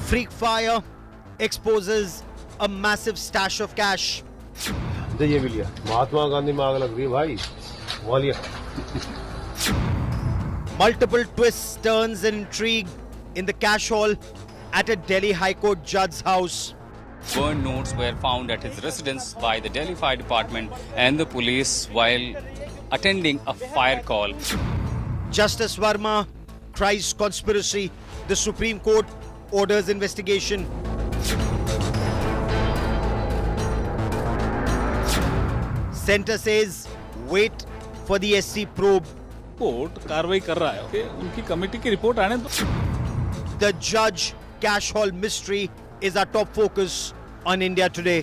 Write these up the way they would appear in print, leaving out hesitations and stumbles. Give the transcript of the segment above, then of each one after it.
Freak fire exposes a massive stash of cash. ये भी लिया महात्मा गांधी में आग लग रही है भाई वो लिया Multiple twists, turns and intrigue in the cash haul at a Delhi High Court judge's house. Burned notes were found at his residence by the Delhi Fire Department and the police while attending a fire call. Justice Verma cries conspiracy. The Supreme Court orders investigation. Centre says wait for the SC probe. Court कार्रवाई कर रहा है उनकी committee की report आने दो. The judge cash haul mystery is our top focus on India Today.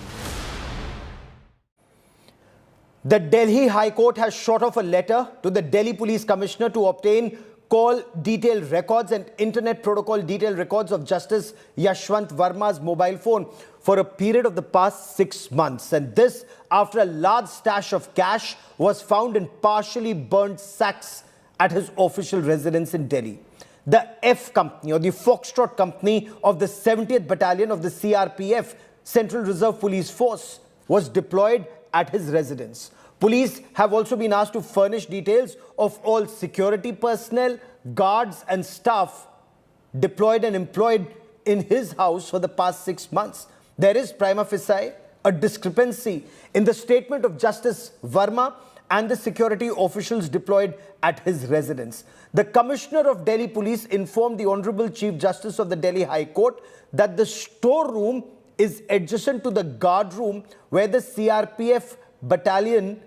The Delhi High Court has shot off a letter to the Delhi Police Commissioner to obtain call detail records and internet protocol detail records of Justice Yashwant Verma's mobile phone for a period of the past 6 months. And this after a large stash of cash was found in partially burnt sacks at his official residence in Delhi. The F Company or the Foxtrot Company of the 70th Battalion of the CRPF Central Reserve Police Force was deployed at his residence. Police have also been asked to furnish details of all security personnel, guards and staff deployed and employed in his house for the past 6 months. There is prima facie a discrepancy in the statement of Justice Verma and the security officials deployed at his residence. The Commissioner of Delhi Police informed the Honorable Chief Justice of the Delhi High Court that the storeroom is adjacent to the guard room where the CRPF Battalion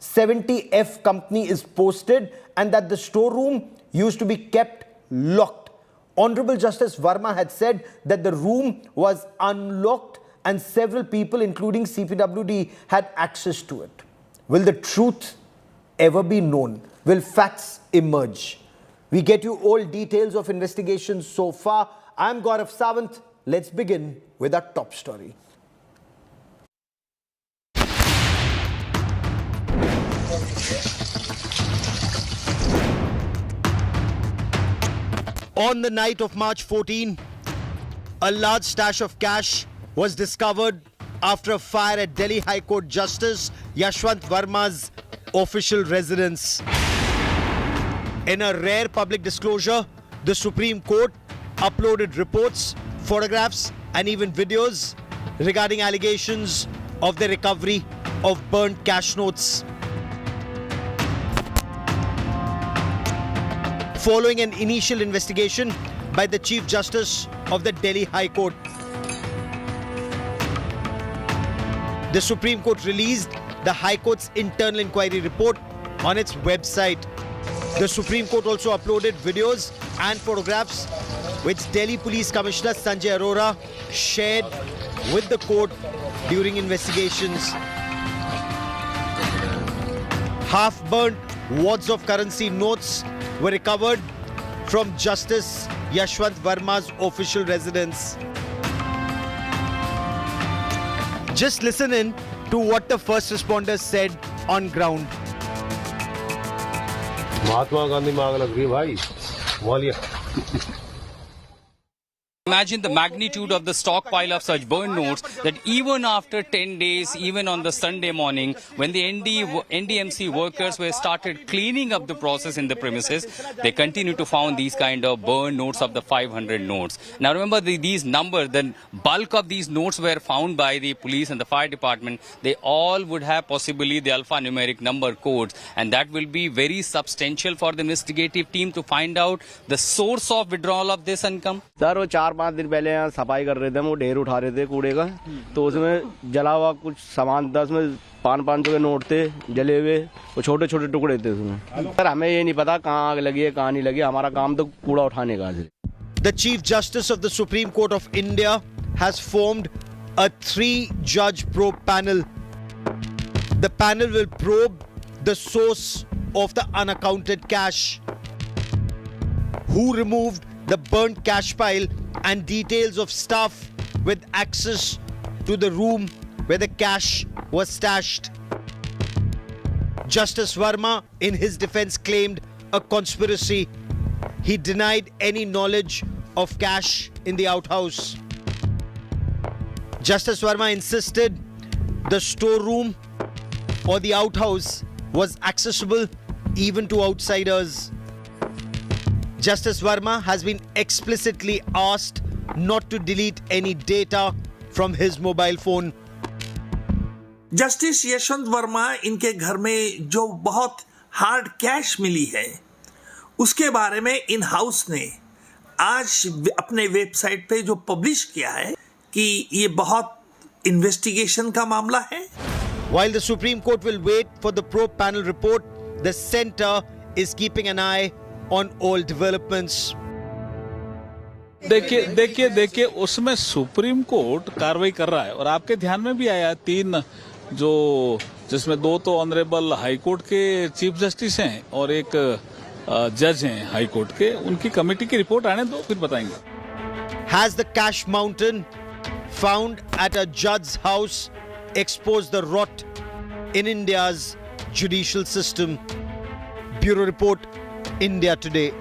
70F Company is posted and that the storeroom used to be kept locked. Honorable Justice Verma had said that the room was unlocked and several people, including CPWD, had access to it. Will the truth ever be known? Will facts emerge? We get you all details of investigations so far. I'm Gaurav Sawant. Let's begin with our top story. On the night of March 14, a large stash of cash was discovered after a fire at Delhi High Court Justice Yashwant Verma's official residence. In a rare public disclosure, the Supreme Court uploaded reports, photographs and even videos regarding allegations of the recovery of burnt cash notes. Following an initial investigation by the Chief Justice of the Delhi High Court, the Supreme Court released the High Court's internal inquiry report on its website. The Supreme Court also uploaded videos and photographs which Delhi Police Commissioner Sanjay Arora shared with the court during investigations. Half-burnt wads of currency notes were recovered from Justice Yashwant Verma's official residence. Just listen in to what the first responders said on ground. Mahatma Gandhi में आग लग रही है भाई वो लिया Imagine the magnitude of the stockpile of such burned notes that even after 10 days, even on the Sunday morning, when the NDMC workers were started cleaning up the process in the premises, they continue to found these kind of burned notes of the 500 notes. Now remember these numbers, the bulk of these notes were found by the police and the fire department. They all would have possibly the alphanumeric number codes, and that will be very substantial for the investigative team to find out the source of withdrawal of this income. Sir वो 4-5 दिन पहले यहाँ सफाई कर रहे थे, वो ढेर उठा रहे थे कूड़े का, तो उसमें जला हुआ कुछ सामान 10 में 500 के नोट थे जले हुए, वो छोटे छोटे टुकड़े थे उसमें. सर हमें ये नहीं पता कहाँ आग लगी है कहाँ नहीं लगी, हमारा काम तो कूड़ा उठाने का है. The Chief Justice of the Supreme Court of India has formed a 3-judge probe panel. The panel will probe the source of the unaccounted cash, who removed the burnt cash pile and details of staff with access to the room where the cash was stashed. Justice Verma, in his defense, claimed a conspiracy. He denied any knowledge of cash in the outhouse. Justice Verma insisted the storeroom or the outhouse was accessible even to outsiders. Justice Verma has been explicitly asked not to delete any data from his mobile phone. Justice Yashwant Verma इनके घर में जो बहुत hard cash मिली है उसके बारे में in house ने आज अपने वेबसाइट पे जो पब्लिश किया है कि ये बहुत इन्वेस्टिगेशन का मामला है. While the Supreme Court will wait for the probe panel report, the centre is keeping an eye on all developments. देखिए उसमें सुप्रीम कोर्ट कार्रवाई कर रहा है और आपके ध्यान में भी आया 3 जो जिसमें 2 तो ऑनरेबल हाई कोर्ट के चीफ जस्टिस हैं और एक जज हैं हाई कोर्ट के, उनकी कमेटी की रिपोर्ट आने दो फिर बताएंगे. Has the cash mountain found at a judge's house exposed the rot in India's judicial system? Bureau Report, India Today.